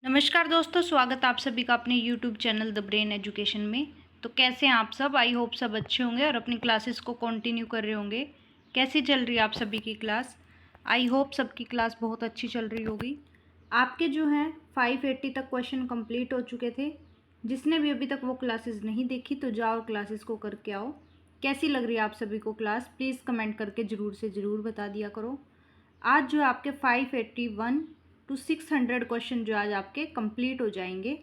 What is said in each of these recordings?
नमस्कार दोस्तों, स्वागत आप सभी का अपने YouTube channel the brain education में। तो कैसे हैं आप सब? आई होप सब अच्छे होंगे और अपनी क्लासेस को कंटिन्यू कर रहे होंगे। कैसी चल रही है आप सभी की क्लास? आई होप सबकी क्लास बहुत अच्छी चल रही होगी। आपके जो हैं 580 तक क्वेश्चन कंप्लीट हो चुके थे। जिसने भी अभी तक वो क्लासेस नहीं देखी तो जाओ क्लासेस को करके आओ। कैसी लग रही है आप सभी को क्लास? प्लीज़ कमेंट करके ज़रूर से ज़रूर बता दिया करो। आज जो है आपके 581 टू 600 क्वेश्चन जो आज आपके कंप्लीट हो जाएंगे।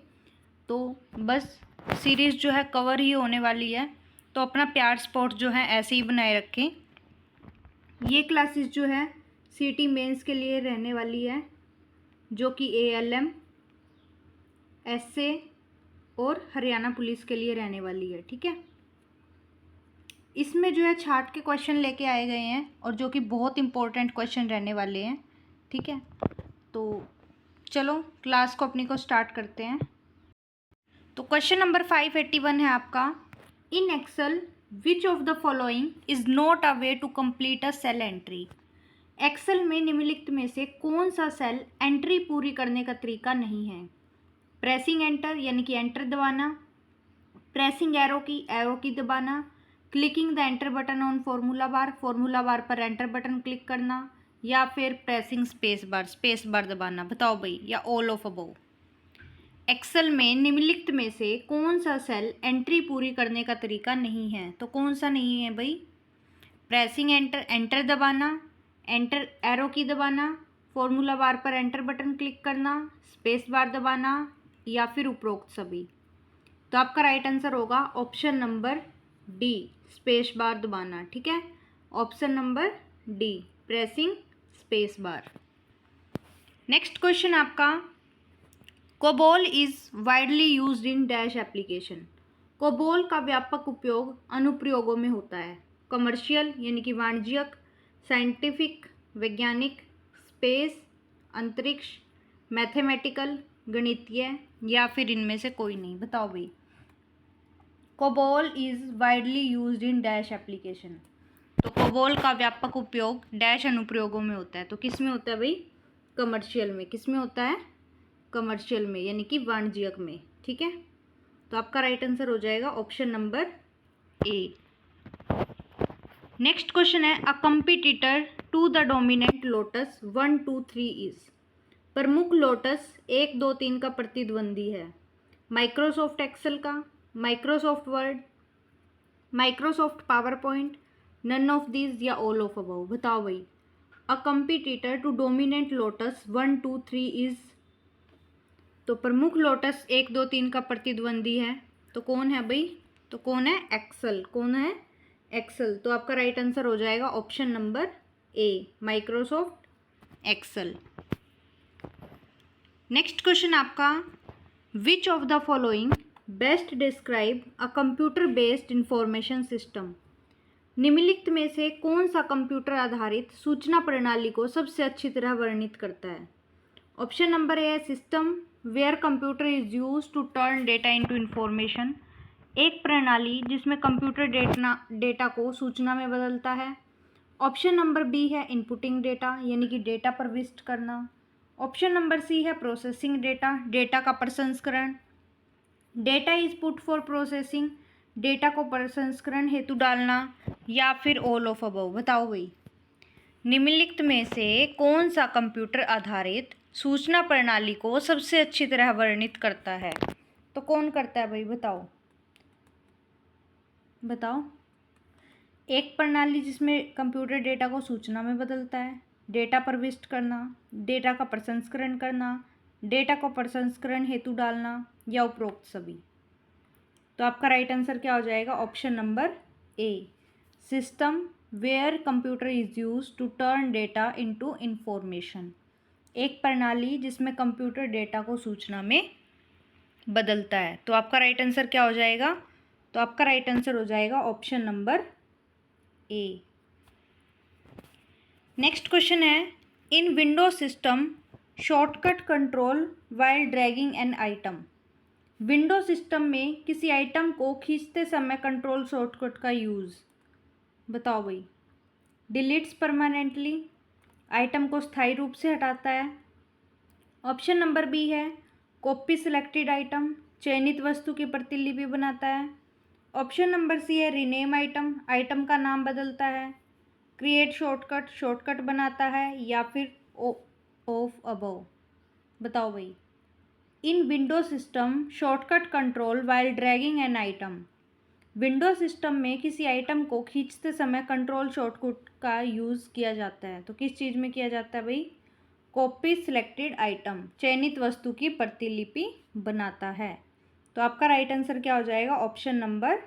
तो बस सीरीज़ जो है कवर ही होने वाली है। तो अपना प्यार स्पॉट जो है ऐसे ही बनाए रखें। ये क्लासेस जो है सीटी मेंस के लिए रहने वाली है, जो कि ALM, एसए और हरियाणा पुलिस के लिए रहने वाली है। ठीक है, इसमें जो है छाट के क्वेश्चन लेके आए गए हैं और जो कि बहुत इंपॉर्टेंट क्वेश्चन रहने वाले हैं। ठीक है, तो चलो क्लास को अपनी को स्टार्ट करते हैं। तो क्वेश्चन नंबर 581 है आपका। In Excel which of the following is not a way to complete a cell entry. Excel में निम्नलिखित में से कौन सा सेल एंट्री पूरी करने का तरीका नहीं है? प्रेसिंग एंटर यानी कि एंटर दबाना, प्रेसिंग एरो की दबाना, clicking the enter button on formula bar पर एंटर बटन क्लिक करना, या फिर प्रेसिंग स्पेस बार दबाना। बताओ भाई, या ऑल ऑफ अबव। एक्सेल में निम्नलिखित में से कौन सा सेल एंट्री पूरी करने का तरीका नहीं है? तो कौन सा नहीं है भाई? प्रेसिंग एंटर दबाना, एंटर एरो की दबाना, फॉर्मूला बार पर एंटर बटन क्लिक करना, स्पेस बार दबाना, या फिर उपरोक्त सभी। तो आपका राइट आंसर होगा option number D, space bar दबाना। ठीक है, option number D, pressing space bar. Next question आपका, COBOL is widely used in dash application. कोबोल का व्यापक उपयोग अनुप्रयोगों में होता है। कमर्शियल यानी कि वाणिज्यिक, साइंटिफिक वैज्ञानिक, स्पेस अंतरिक्ष, मैथमेटिकल गणितीय, या फिर इनमें से कोई नहीं। बताओ भाई, COBOL is widely used in dash application. तो कोबोल का व्यापक उपयोग डैश अनुप्रयोगों में होता है। तो किस में होता है भाई? कमर्शियल में। किस में होता है? कमर्शियल में यानी कि वाणिज्यिक में। ठीक है, तो आपका राइट आंसर हो जाएगा option number A. Next question है, a competitor to the dominant Lotus 1 2 3 is. प्रमुख लोटस 1 2 3 का प्रतिद्वंदी है। माइक्रोसॉफ्ट एक्सेल का, Microsoft Word, Microsoft PowerPoint, none of these, या ऑल ऑफ अबव। बताओ भाई, a competitor to dominant Lotus 1 2 3 is. तो प्रमुख लोटस 1 2 3 का प्रतिद्वंदी है। तो कौन है भाई? तो कौन है? एक्सेल। कौन है? एक्सेल। तो आपका राइट आंसर हो जाएगा option number A, Microsoft Excel. Next question आपका, which of the following best describe a computer based information system. निम्नलिखित में से कौन सा कंप्यूटर आधारित सूचना प्रणाली को सबसे अच्छी तरह वर्णित करता है? ऑप्शन नंबर ए है system where computer is use to turn data into information. एक प्रणाली जिसमें कंप्यूटर डेटा को सूचना में बदलता है। ऑप्शन नंबर बी है इनपुटिंग डेटा यानी कि डेटा प्रविष्ट करना। ऑप्शन नंबर सी है प्रोसेसिंग डेटा, डेटा का प्रसंस्करण। Data is put for processing, data को प्रसंस्करण हेतु डालना, या फिर ऑल ऑफ अबव। बताओ भाई, निम्नलिखित में से कौन सा कंप्यूटर आधारित सूचना प्रणाली को सबसे अच्छी तरह वर्णित करता है? तो कौन करता है भाई? बताओ बताओ। एक प्रणाली जिसमें कंप्यूटर डेटा को सूचना में बदलता है, डेटा प्रविष्ट करना, डेटा का प्रसंस्करण करना, डेटा को प्रसंस्करण हेतु डालना, या उपरोक्त सभी। तो आपका राइट आंसर क्या हो जाएगा? Option number A, system where computer is use to turn data into information. एक प्रणाली जिसमें कंप्यूटर डेटा को सूचना में बदलता है। तो आपका राइट आंसर क्या हो जाएगा? तो आपका राइट आंसर हो जाएगा option number A. Next question है, in window system shortcut control while dragging an item. Window system में किसी आइटम को खींचते समय कंट्रोल शॉर्टकट का यूज़। बताओ भाई, डिलीट्स परमानेंटली, आइटम को स्थायी रूप से हटाता है। ऑप्शन नंबर बी है कॉपी सिलेक्टेड आइटम, चयनित वस्तु की प्रतिलिपि बनाता है। ऑप्शन नंबर सी है रीनेम आइटम, आइटम का नाम बदलता है। क्रिएट शॉर्टकट, शॉर्टकट बनाता है। या फिर ऑफ अबव। बताओ भाई। इन window system shortcut control while dragging an item. Window system में किसी आइटम को खींचते समय कंट्रोल शॉर्टकट का यूज़ किया जाता है। तो किस चीज़ में किया जाता है भाई? कॉपी सिलेक्टेड आइटम, चयनित वस्तु की प्रतिलिपि बनाता है। तो आपका राइट आंसर क्या हो जाएगा? Option number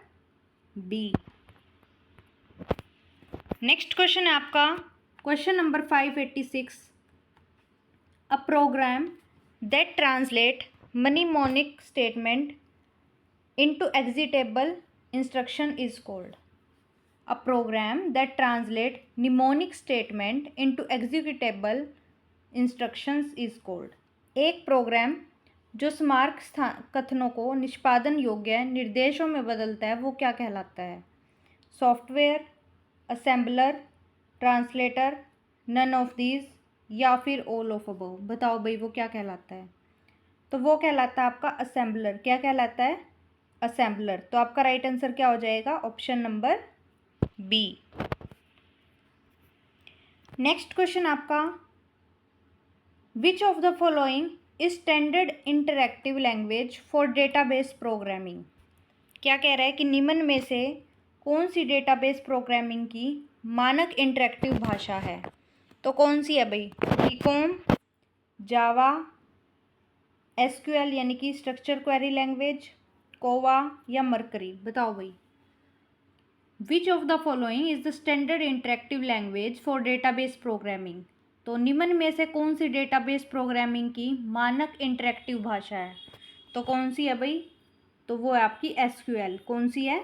B. Next question है आपका question number 586। A program that translate mnemonic statement into executable instruction is called. A program that translate mnemonic statement into executable instructions is called. एक programme जो स्मारक कथनों को निष्पादन योग्य निर्देशों में बदलता है वो क्या कहलाता है? Software, assembler, translator, none of these या फिर ऑल ऑफ अबव। बताओ भाई वो क्या कहलाता है? तो वो कहलाता है आपका असेंबलर। क्या कहलाता है? असेंबलर। तो आपका राइट आंसर क्या हो जाएगा? Option number B. Next question आपका which of the following is standard interactive language for database programming. क्या कह रहा है कि निम्न में से कौन सी डेटाबेस प्रोग्रामिंग की मानक इंटरैक्टिव भाषा है? तो कौन सी है भाई? डीकॉम, जावा, एसक्यूएल यानी कि स्ट्रक्चर क्वेरी लैंग्वेज, कोवा या मर्करी। बताओ भाई। विच of the following is the standard interactive language for database programming. तो निम्न में से कौन सी डेटाबेस प्रोग्रामिंग की मानक इंटरैक्टिव भाषा है? तो कौन सी है भाई? तो वो है आपकी एसक्यूएल। कौन सी है?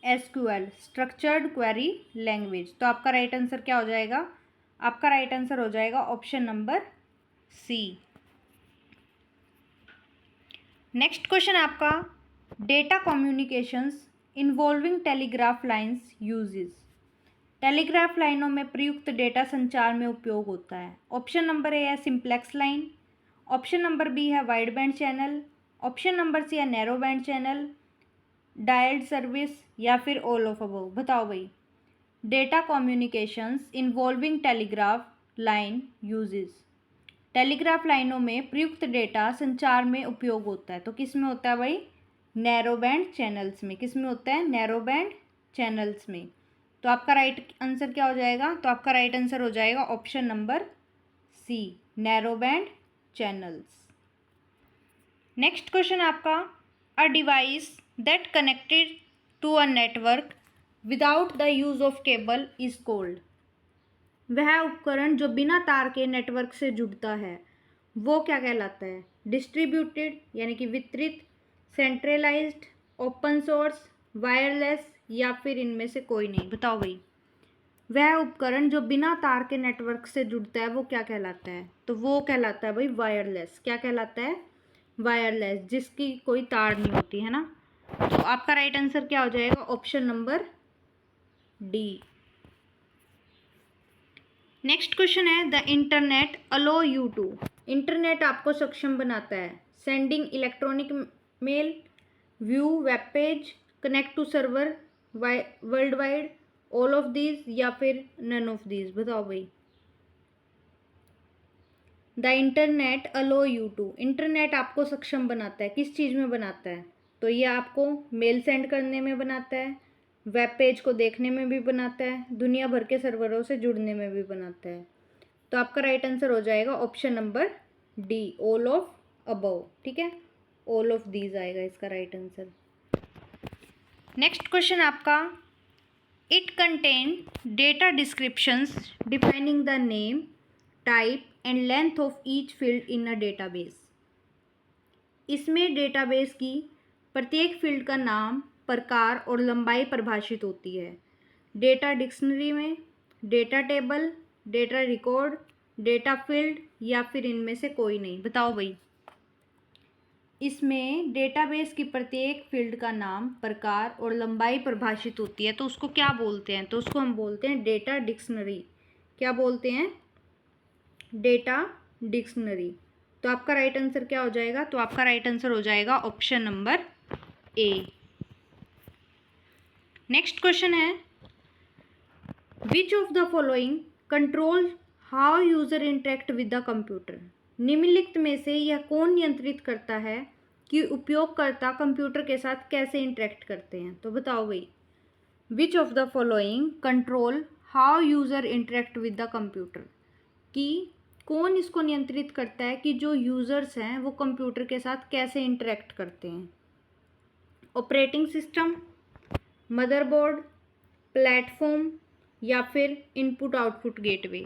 SQL, structured query language. तो आपका राइट आंसर क्या हो जाएगा? आपका राइट आंसर हो जाएगा option number C. Next question आपका data communications involving telegraph lines uses. Telegraph लाइनों में प्रयुक्त डेटा संचार में उपयोग होता है। ऑप्शन नंबर ए है simplex line, option number B है wide band channel, option number C है narrow band channel, dialled service या फिर ऑल ऑफ अबव। बताओ भाई। Data communications involving telegraph line uses. Telegraph लाइनों में प्रयुक्त डेटा संचार में उपयोग होता है। तो किस में होता है भाई? नैरो बैंड चैनल्स में। किस में होता है? नैरो बैंड चैनल्स में। तो आपका राइट आंसर क्या हो जाएगा? तो आपका राइट आंसर हो जाएगा option number C, narrow band channels. Next question आपका a device that connected to a network without the use of cable is called. वह उपकरण जो बिना तार के नेटवर्क से जुड़ता है वो क्या कहलाता है? डिस्ट्रीब्यूटेड यानी कि वितरित, सेंट्रलाइज्ड, ओपन सोर्स, वायरलेस या फिर इनमें से कोई नहीं। बताओ भाई। वह उपकरण जो बिना तार के नेटवर्क से जुड़ता है वो क्या कहलाता है? तो वो कहलाता है भाई वायरलेस। क्या कहलाता है? वायरलेस, जिसकी कोई तार नहीं होती है ना। तो आपका राइट आंसर क्या हो जाएगा? Option number D. Next question है the internet allow you to. Internet आपको सक्षम बनाता है sending electronic mail, view web page, connect to server world wide, all of these या फिर नन ऑफ दीज। बताओ भाई। The internet allow you to, internet आपको सक्षम बनाता है। किस चीज़ में बनाता है? तो ये आपको मेल सेंड करने में बनाता है, वेब पेज को देखने में भी बनाता है, दुनिया भर के सर्वरों से जुड़ने में भी बनाता है। तो आपका राइट आंसर हो जाएगा option number D, all of above. ठीक है, ऑल ऑफ दीज आएगा इसका राइट आंसर। नेक्स्ट क्वेश्चन आपका it contain data descriptions defining the name, type and length of each field in a database. इसमें database की प्रत्येक फील्ड का नाम, प्रकार और लंबाई परिभाषित होती है। डेटा डिक्शनरी में, data table, data record, data field या फिर इनमें से कोई नहीं। बताओ भाई। इसमें डेटाबेस की प्रत्येक फील्ड का नाम, प्रकार और लंबाई परिभाषित होती है। तो उसको क्या बोलते हैं? तो उसको हम बोलते हैं डेटा डिक्शनरी। क्या बोलते हैं? Data dictionary. तो तो आपका राइट आंसर क्या हो जाएगा? तो आपका राइट आंसर हो जाएगा option number A. Next question है, which of the following control how user interact with the computer? निम्नलिखित में से यह कौन नियंत्रित करता है कि उपयोगकर्ता कंप्यूटर के साथ कैसे इंटरेक्ट करते हैं? तो बताओ भाई, विच of the following control how user interact with the computer, कि कौन इसको नियंत्रित करता है कि जो यूजर्स हैं वो कंप्यूटर के साथ कैसे इंटरेक्ट करते हैं? ऑपरेटिंग सिस्टम, मदरबोर्ड, प्लेटफॉर्म या फिर इनपुट आउटपुट गेटवे?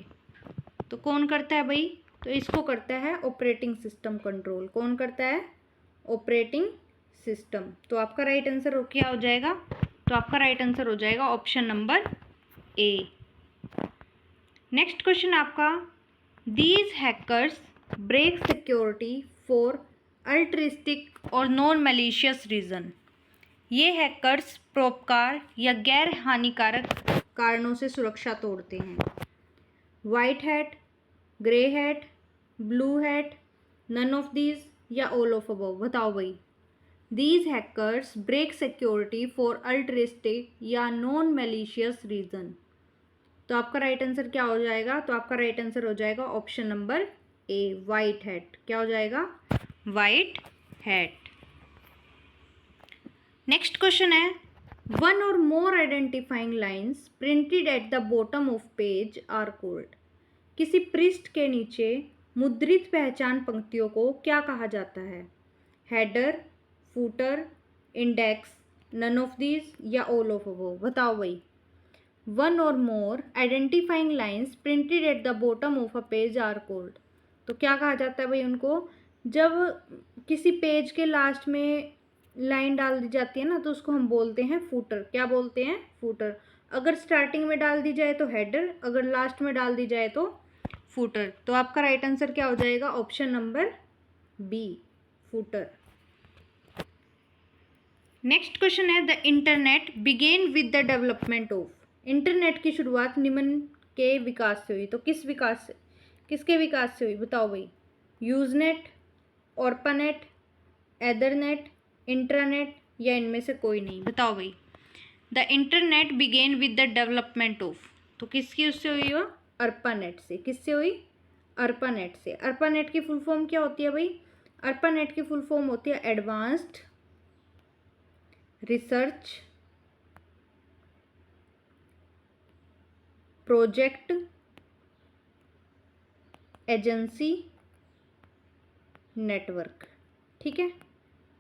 तो कौन करता है भाई? तो इसको करता है ऑपरेटिंग सिस्टम कंट्रोल। कौन करता है? Operating system. तो आपका राइट आंसर क्या हो जाएगा? तो आपका राइट आंसर हो जाएगा option number A. Next question आपका, these hackers break security for altruistic और नॉन मैलिशियस रीज़न। ये हैकर्स परोपकार या गैर हानिकारक कारणों से सुरक्षा तोड़ते हैं। White hat, grey hat, blue hat, none of these या ऑल ऑफ अबव? बताओ भाई। These hackers break security for altruistic या नॉन मैलिशियस रीज़न। तो आपका राइट आंसर क्या हो जाएगा? तो आपका राइट आंसर हो जाएगा option number A, white hat. क्या हो जाएगा? White hat. नेक्स्ट क्वेश्चन है, one or more identifying lines printed at the bottom of page are called. किसी पृष्ठ के नीचे मुद्रित पहचान पंक्तियों को क्या कहा जाता है? Header, footer, index, none of these या ऑल ऑफ अबव? बताओ भाई। One or more identifying lines printed at the bottom of a page are called. तो क्या कहा जाता है भाई उनको? जब किसी पेज के लास्ट में लाइन डाल दी जाती है ना, तो उसको हम बोलते हैं फूटर। क्या बोलते हैं? फूटर। अगर स्टार्टिंग में डाल दी जाए तो हेडर, अगर लास्ट में डाल दी जाए तो फूटर। तो आपका राइट आंसर क्या हो जाएगा? Option number B, footer. Next question है, the internet begin with the development of. Internet की शुरुआत निम्न के विकास से हुई। तो किसके विकास से हुई? बताओ भाई। यूजनेट, ऑर्पानेट, एथरनेट, इंट्रानेट या इनमें से कोई नहीं? बताओ भाई। The internet begin with the development of, तो किसकी उससे हुई? वो अर्पानेट से। किससे हुई? अर्पानेट से। अर्पानेट की फुल फॉर्म क्या होती है भाई? अर्पानेट की फुल फॉर्म होती है advanced research project agency network. ठीक है,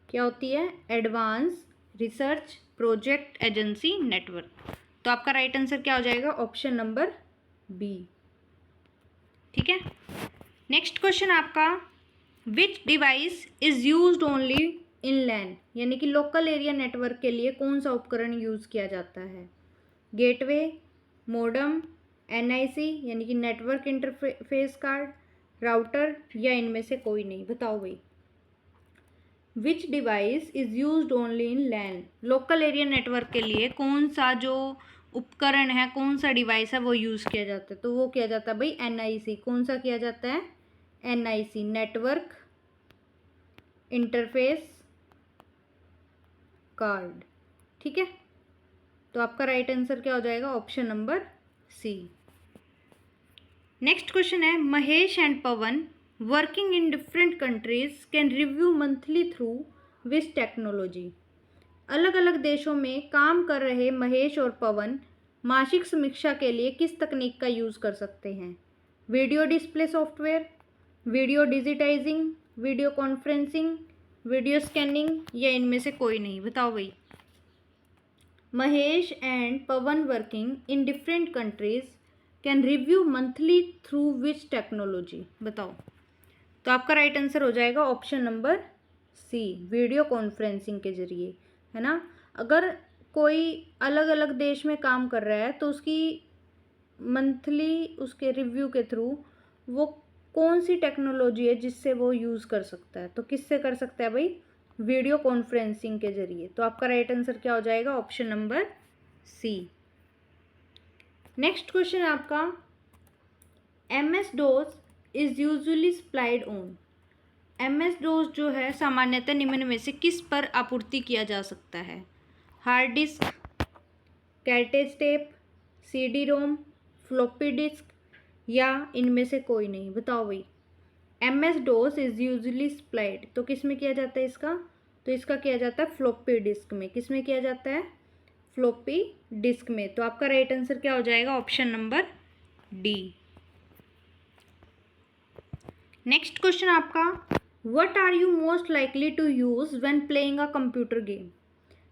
क्या होती है? Advance research project agency network. तो आपका राइट आंसर क्या हो जाएगा? Option number B. ठीक है। नेक्स्ट क्वेश्चन आपका, which device is used only in LAN, यानी कि लोकल एरिया नेटवर्क के लिए कौन सा उपकरण यूज किया जाता है? गेटवे, मॉडेम, एनआईसी यानी कि नेटवर्क इंटरफेस कार्ड, राउटर या इनमें से कोई नहीं? बताओ भाई। Which device is used only in LAN, local area network के लिए कौन सा जो उपकरण है, कौन सा डिवाइस है वो यूज़ किया जाता है? तो वो किया जाता है भाई एनआईसी। कौन सा किया जाता है? NIC, network interface card. ठीक है, तो आपका राइट आंसर क्या हो जाएगा? Option number C. Next question है, Mahesh and Pavan working in different countries can review monthly through which technology. अलग अलग देशों में काम कर रहे महेश और पवन मासिक समीक्षा के लिए किस तकनीक का यूज़ कर सकते हैं? Video display software, video digitizing, video conferencing, video scanning या इनमें से कोई नहीं? बताओ भाई। Mahesh and Pavan working in different countries can review monthly through which technology? बताओ। तो आपका राइट आंसर हो जाएगा option number C, video conferencing के जरिए, है ना। अगर कोई अलग अलग देश में काम कर रहा है तो उसकी मंथली उसके रिव्यू के थ्रू वो कौन सी टेक्नोलॉजी है जिससे वो यूज़ कर सकता है? तो किससे कर सकता है भाई? वीडियो कॉन्फ्रेंसिंग के जरिए। तो आपका राइट आंसर क्या हो जाएगा? Option number C. Next question है आपका, MS DOS is usually supplied on. MS DOS जो है सामान्यतः निम्न में से किस पर आपूर्ति किया जा सकता है? Hard disk, cartridge tape, CD ROM, floppy disk या इनमें से कोई नहीं? बताओ भाई। MS DOS is usually supplied, तो किस में किया जाता है इसका? तो इसका किया जाता है फ्लॉपी डिस्क में। किस में किया जाता है? फ्लॉपी डिस्क में। तो आपका राइट आंसर क्या हो जाएगा? Option number D. Next question आपका, what are you most likely to use when playing a computer game?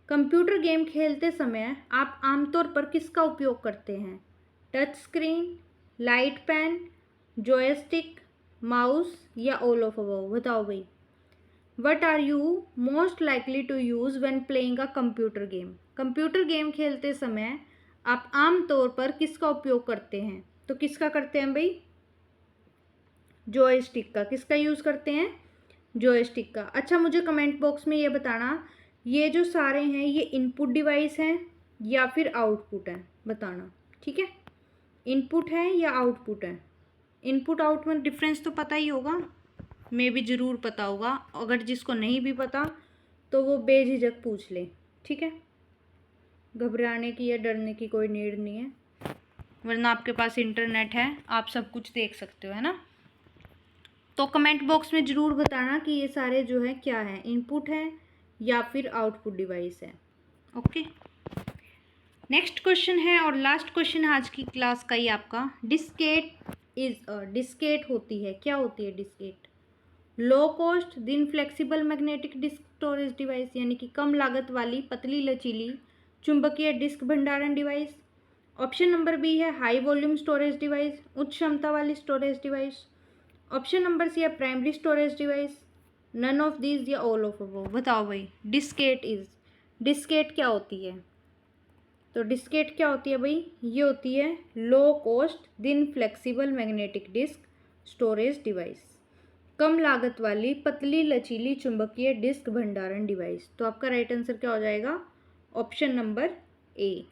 Computer game खेलते समय आप आमतौर पर किसका उपयोग करते हैं? Touch screen, light pen, joystick, mouse या ऑल ऑफ अबव? बताओ भाई। What are you most likely to use when playing a computer game? Computer game खेलते समय आप आमतौर पर किसका उपयोग करते हैं? तो किसका करते हैं भाई? जॉयस्टिक का। किसका यूज़ करते हैं? जॉयस्टिक का। अच्छा, मुझे कमेंट बॉक्स में ये बताना, ये जो सारे हैं ये इनपुट डिवाइस हैं या फिर आउटपुट हैं? बताना, ठीक है। इनपुट है या आउटपुट है? इनपुट आउट में डिफरेंस तो पता ही होगा, मे भी ज़रूर पता होगा। अगर जिसको नहीं भी पता तो वो बेझिझक पूछ ले, ठीक है। घबराने की या डरने की कोई नीड नहीं है, वरना आपके पास इंटरनेट है, आप सब कुछ देख सकते हो, है ना। तो कमेंट बॉक्स में ज़रूर बताना कि ये सारे जो है क्या है, इनपुट है या फिर आउटपुट डिवाइस है। ओके, नेक्स्ट क्वेश्चन है और लास्ट क्वेश्चन है आज की क्लास का ही आपका। डिस्केट डिस्केट होती है, क्या होती है डिस्केट? लो cost thin flexible magnetic disk storage device, यानी कि कम लागत वाली पतली लचीली चुंबकीय डिस्क भंडारण डिवाइस। ऑप्शन नंबर बी है हाई वॉल्यूम स्टोरेज डिवाइस, उच्च क्षमता वाली storage device. Option number C है primary storage device, none of these या ऑल ऑफ अबव? बताओ भाई। डिस्केट क्या होती है? तो डिस्केट क्या होती है भाई? ये होती है low cost thin flexible magnetic disk storage device, कम लागत वाली पतली लचीली चुंबकीय डिस्क भंडारण डिवाइस। तो आपका राइट आंसर क्या हो जाएगा? ऑप्शन नंबर ए।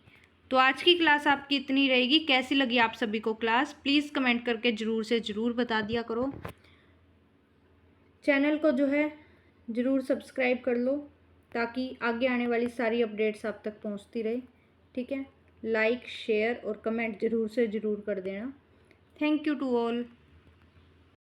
तो आज की क्लास आपकी इतनी रहेगी। कैसी लगी आप सभी को क्लास? प्लीज़ कमेंट करके ज़रूर से ज़रूर बता दिया करो। चैनल को जो है ज़रूर सब्सक्राइब कर लो ताकि आगे आने वाली सारी अपडेट्स आप तक पहुंचती रहे, ठीक है। लाइक, शेयर और कमेंट ज़रूर से ज़रूर कर देना। Thank you to all.